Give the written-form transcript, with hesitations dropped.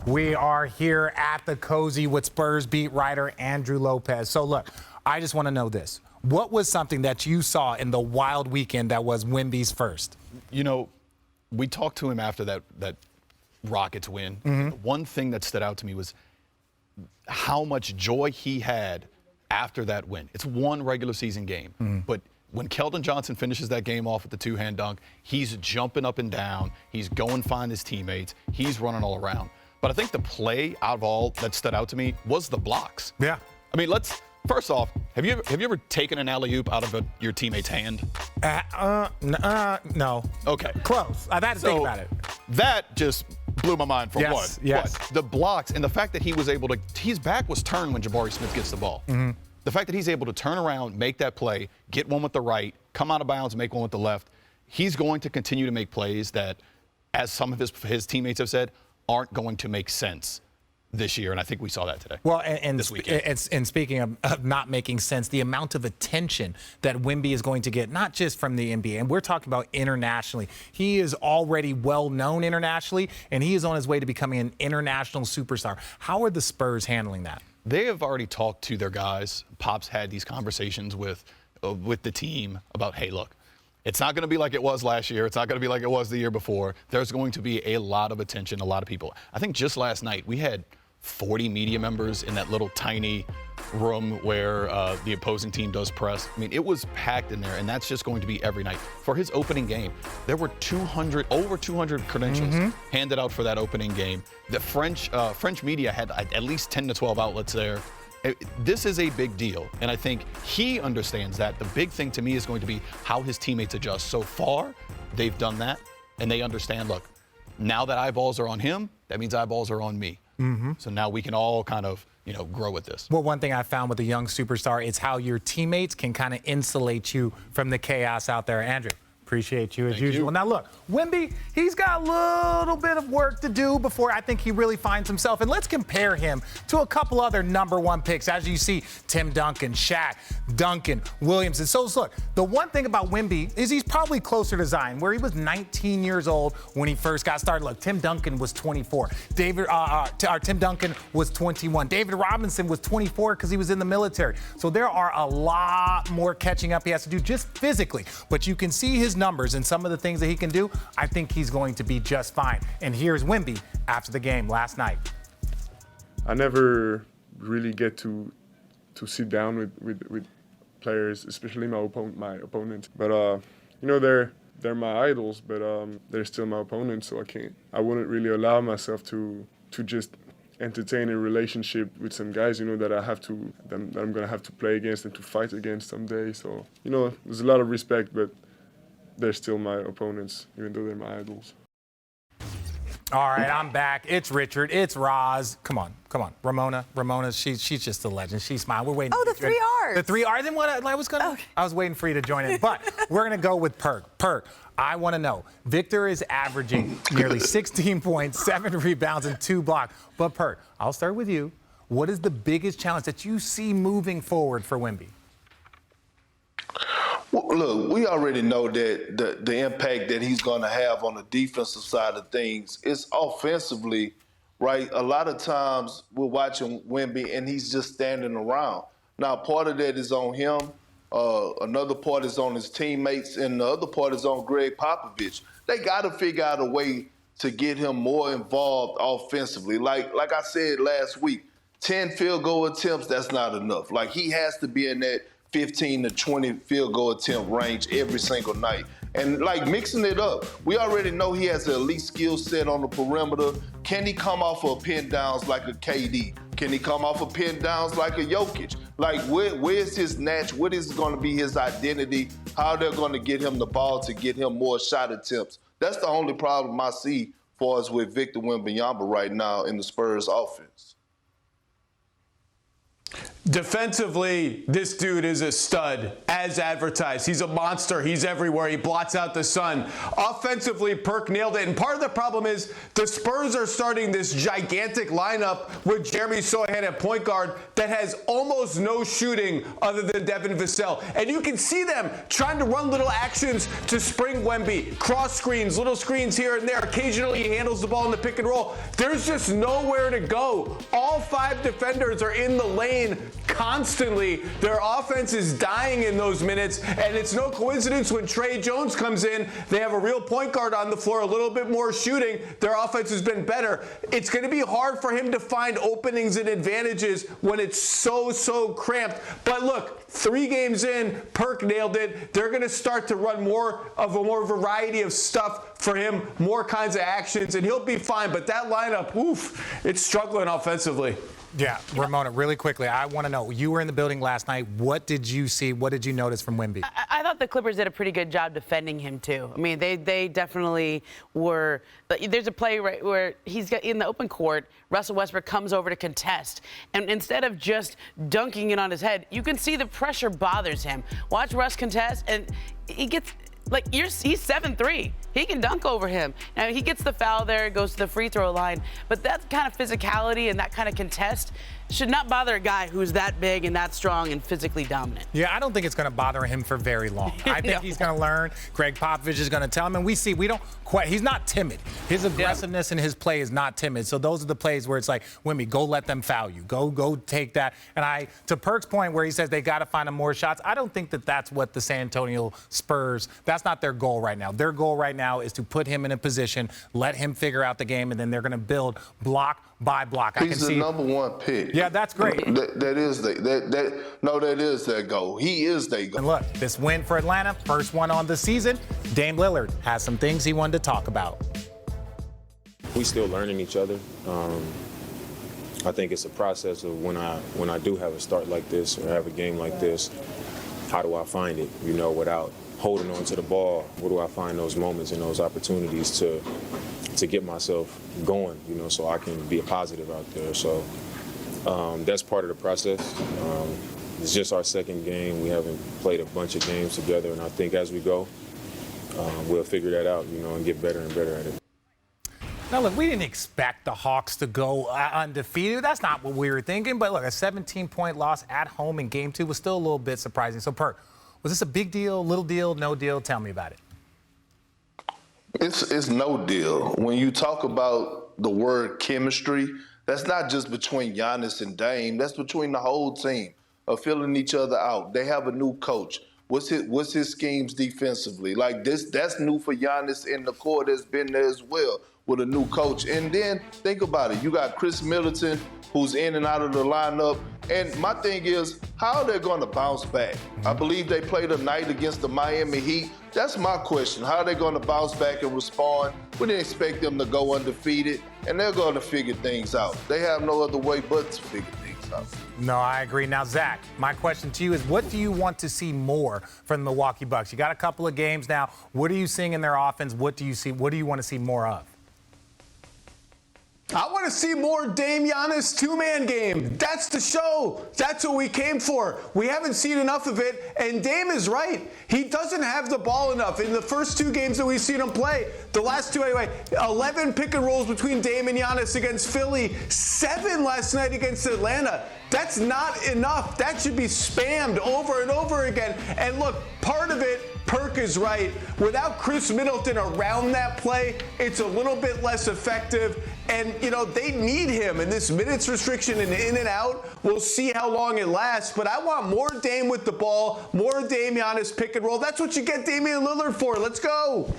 We are here at the Cozy with Spurs beat writer Andrew Lopez. So look, I just want to know this. What was something that you saw in the wild weekend that was Wemby's first? You know, we talked to him after that Rockets win. Mm-hmm. One thing that stood out to me was how much joy he had after that win. It's one regular season game, but when Keldon Johnson finishes that game off with the two-hand dunk, he's jumping up and down. He's going to find his teammates. He's running all around. But I think the play out of all that stood out to me was the blocks. Yeah. I mean, first off, have you ever taken an alley-oop out of your teammate's hand? No. Okay. Close. I've had to think about it. That just blew my mind for one. Yes. But the blocks and the fact that he was able to, his back was turned when Jabari Smith gets the ball. Mm-hmm. The fact that he's able to turn around, make that play, get one with the right, come out of bounds, make one with the left, he's going to continue to make plays that, as some of his teammates have said, aren't going to make sense this year, and I think we saw that today. Well, and this weekend. And speaking of not making sense, the amount of attention that Wemby is going to get, not just from the NBA, and we're talking about internationally. He is already well known internationally, and he is on his way to becoming an international superstar. How are the Spurs handling that? They have already talked to their guys. Pop's had these conversations with the team about, hey, look, it's not going to be like it was last year. It's not going to be like it was the year before. There's going to be a lot of attention, a lot of people. I think just last night we had 40 media members in that little tiny room where the opposing team does press. I mean, it was packed in there, and that's just going to be every night. For his opening game, there were over 200 credentials handed out for that opening game. The French media had at least 10 to 12 outlets there. This is a big deal, and I think he understands that. The big thing to me is going to be how his teammates adjust. So far, they've done that, and they understand, look, now that eyeballs are on him, that means eyeballs are on me. So now we can all kind of, grow with this. Well, one thing I found with a young superstar is how your teammates can kind of insulate you from the chaos out there. Andrew, appreciate you as usual. Now, look, Wemby, he's got a little bit of work to do before I think he really finds himself. And let's compare him to a couple other #1 picks. As you see, Tim Duncan, Shaq, Duncan, Williamson. So, look, the one thing about Wemby is he's probably closer to Zion, where he was 19 years old when he first got started. Look, Tim Duncan was 24. Tim Duncan was 21. David Robinson was 24 because he was in the military. So there are a lot more catching up he has to do just physically. But you can see his numbers and some of the things that he can do. I think he's going to be just fine. And here's Wemby after the game last night. I never really get to sit down with players, especially my opponents. But they're my idols, but they're still my opponents, so I wouldn't really allow myself to just entertain a relationship with some guys, that I'm gonna have to play against and to fight against someday. So, there's a lot of respect, but they're still my opponents, even though they're my idols. All right, I'm back. It's Richard. It's Roz. Come on. Ramona, she's just a legend. She's smiling. We're waiting. Oh, the 3 R's. The 3 R's. And what I was gonna. Okay. I was waiting for you to join in, but we're gonna go with Perk. Perk. I want to know. Victor is averaging nearly 16 points, 7 rebounds, and 2 blocks. But Perk, I'll start with you. What is the biggest challenge that you see moving forward for Wemby? Well, look, we already know that the impact that he's going to have on the defensive side of things is offensively, right? A lot of times we're watching Wemby and he's just standing around. Now, part of that is on him. Another part is on his teammates, and the other part is on Greg Popovich. They got to figure out a way to get him more involved offensively. Like I said last week, 10 field goal attempts, that's not enough. Like, he has to be in that 15 to 20 field goal attempt range every single night. And, mixing it up, we already know he has an elite skill set on the perimeter. Can he come off of pin downs like a KD? Can he come off of pin downs like a Jokic? Where's his natch? What is going to be his identity? How they're going to get him the ball to get him more shot attempts? That's the only problem I see for us with Victor Wembanyama right now in the Spurs offense. Defensively, this dude is a stud, as advertised. He's a monster. He's everywhere. He blots out the sun. Offensively, Perk nailed it. And part of the problem is the Spurs are starting this gigantic lineup with Jeremy Sohan at point guard that has almost no shooting other than Devin Vassell. And you can see them trying to run little actions to spring Wemby. Cross screens, little screens here and there. Occasionally he handles the ball in the pick and roll. There's just nowhere to go. All 5 defenders are in the lane constantly. Their offense is dying in those minutes, and it's no coincidence when Trey Jones comes in, they have a real point guard on the floor, a little bit more shooting. Their offense has been better. It's going to be hard for him to find openings and advantages when it's so cramped. But look, 3 games in, Perk nailed it. They're going to start to run more variety of stuff for him, more kinds of actions, and he'll be fine. But that lineup, it's struggling offensively. Yeah, Ramona, really quickly, I want to know, you were in the building last night. What did you see? What did you notice from Wemby? I thought the Clippers did a pretty good job defending him, too. I mean, they definitely were. There's a play right where he's got in the open court, Russell Westbrook comes over to contest. And instead of just dunking it on his head, you can see the pressure bothers him. Watch Russ contest, and he gets... he's 7'3". He can dunk over him. Now, he gets the foul there, goes to the free throw line. But that kind of physicality and that kind of contest should not bother a guy who's that big and that strong and physically dominant. Yeah, I don't think it's going to bother him for very long. I think he's going to learn. Greg Popovich is going to tell him. And we don't quite, he's not timid. His aggressiveness and his play is not timid. So those are the plays where it's like, Wemby, go let them foul you. Go take that. And to Perk's point where he says they got to find him more shots, I don't think that that's what the San Antonio Spurs, that's not their goal right now. Their goal right now is to put him in a position, let him figure out the game, and then they're going to build block by block. He's the number 1 pick. Yeah, that's great. That is their goal. He is their goal. And look, this win for Atlanta, first one on the season. Dame Lillard has some things he wanted to talk about. We still learning each other. I think it's a process of when I do have a start like this or have a game like this, how do I find it, without holding on to the ball? Where do I find those moments and those opportunities to get myself going, so I can be a positive out there. So that's part of the process. It's just our second game. We haven't played a bunch of games together, and I think as we go, we'll figure that out, and get better and better at it. Now, look, we didn't expect the Hawks to go undefeated. That's not what we were thinking. But, look, a 17-point loss at home in Game 2 was still a little bit surprising. So, Perk, was this a big deal, little deal, no deal? Tell me about it. It's no deal. When you talk about the word chemistry, that's not just between Giannis and Dame. That's between the whole team of filling each other out. They have a new coach. What's his schemes defensively? Like this, that's new for Giannis in the court that's been there as well with a new coach. And then think about it. You got Chris Middleton, who's in and out of the lineup. And my thing is, how are they going to bounce back? I believe they played a night against the Miami Heat. That's my question. How are they going to bounce back and respond? We didn't expect them to go undefeated, and they're going to figure things out. They have no other way but to figure things out. No, I agree. Now, Zach, my question to you is, what do you want to see more from the Milwaukee Bucks? You got a couple of games now. What are you seeing in their offense? What do you want to see more of? I want to see more Dame Giannis two-man game. That's the show. That's what we came for. We haven't seen enough of it, and Dame is right. He doesn't have the ball enough. In the first 2 games that we've seen him play, the last 2 anyway, 11 pick and rolls between Dame and Giannis against Philly, 7 last night against Atlanta. That's not enough. That should be spammed over and over again. And look, part of it, Perk is right. Without Chris Middleton around that play, it's a little bit less effective. And, they need him. And this minutes restriction and in and out, we'll see how long it lasts. But I want more Dame with the ball, more Dame Giannis pick and roll. That's what you get Damian Lillard for. Let's go.